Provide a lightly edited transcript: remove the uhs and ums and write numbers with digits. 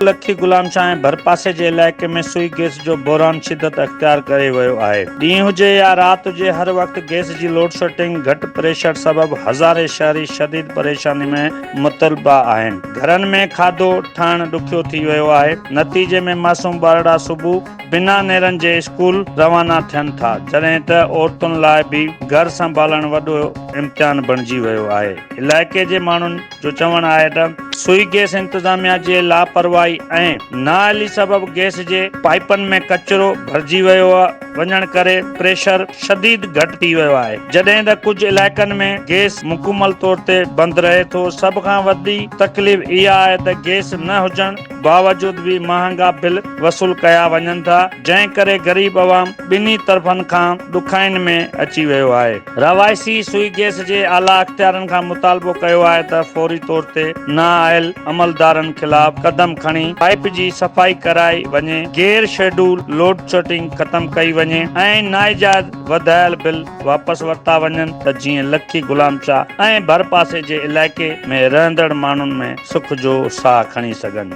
लखी गुलाम शाह भर पासे जे इलाइक़े में सुई गैस जो बहरान शिदत अख्तियार करे वियो आहे। ॾींहुं हुजे या राति हुजे, हर वक़्तु गैस जी लोड शेडिंग घटि प्रेशर सबबि हज़ारे शहरी शदीद परेशानी में मुतलबा आहिनि। घरनि में खाधो ठाहिणु ॾुखियो थी वियो आहे। नतीजे में मासूम ॿारड़ा सुबुह बिना नेरनि जे स्कूल रवाना थियनि था, जॾहिं त औरतुनि लाइ बि घर संभालणु वॾो इम्तिहान बणिजी वियो आहे। इलाइक़े जे माण्हुनि जो चवणु आहे त सुई गैस इंतिज़ामिया जे लापरवाही ऐं नाअहली सबबि गैस जे पाइपनि में कचिरो भरिजी वियो वञण करे प्रेशर शदीद घटि थी वियो आहे। जॾहिं त कुझु इलाइक़नि में गैस मुकमल तौर ते बंदि रहे थो। सभ खां वॾी तकलीफ़ इहा आहे त गैस न हुजण बावजूद भी महांगा बिल वसूल कया वञनि था, जंहिं करे गरीब अवाम ॿिन्ही तरफ़नि खां ॾुखाइनि में अची वियो आहे। रवायसी सुई गैस जे आला अख्तियारनि खां मुतालबो कयो आहे त फौरी तौर ते नाअहल अमलदारनि खिलाफ़ कदम खणी पाइप जी सफ़ाई कराई वञे, गैर शेड्यूल लोड शेडिंग ख़त्म कई वञे ऐं नाइजायज़ वधायल बिल वापसि वरिता वञनि, त जीअं लखी गुलाम शाह ऐं भर पासे जे इलाइक़े में रहंदड़ माण्हुनि में सुख जो साह खणी सघनि।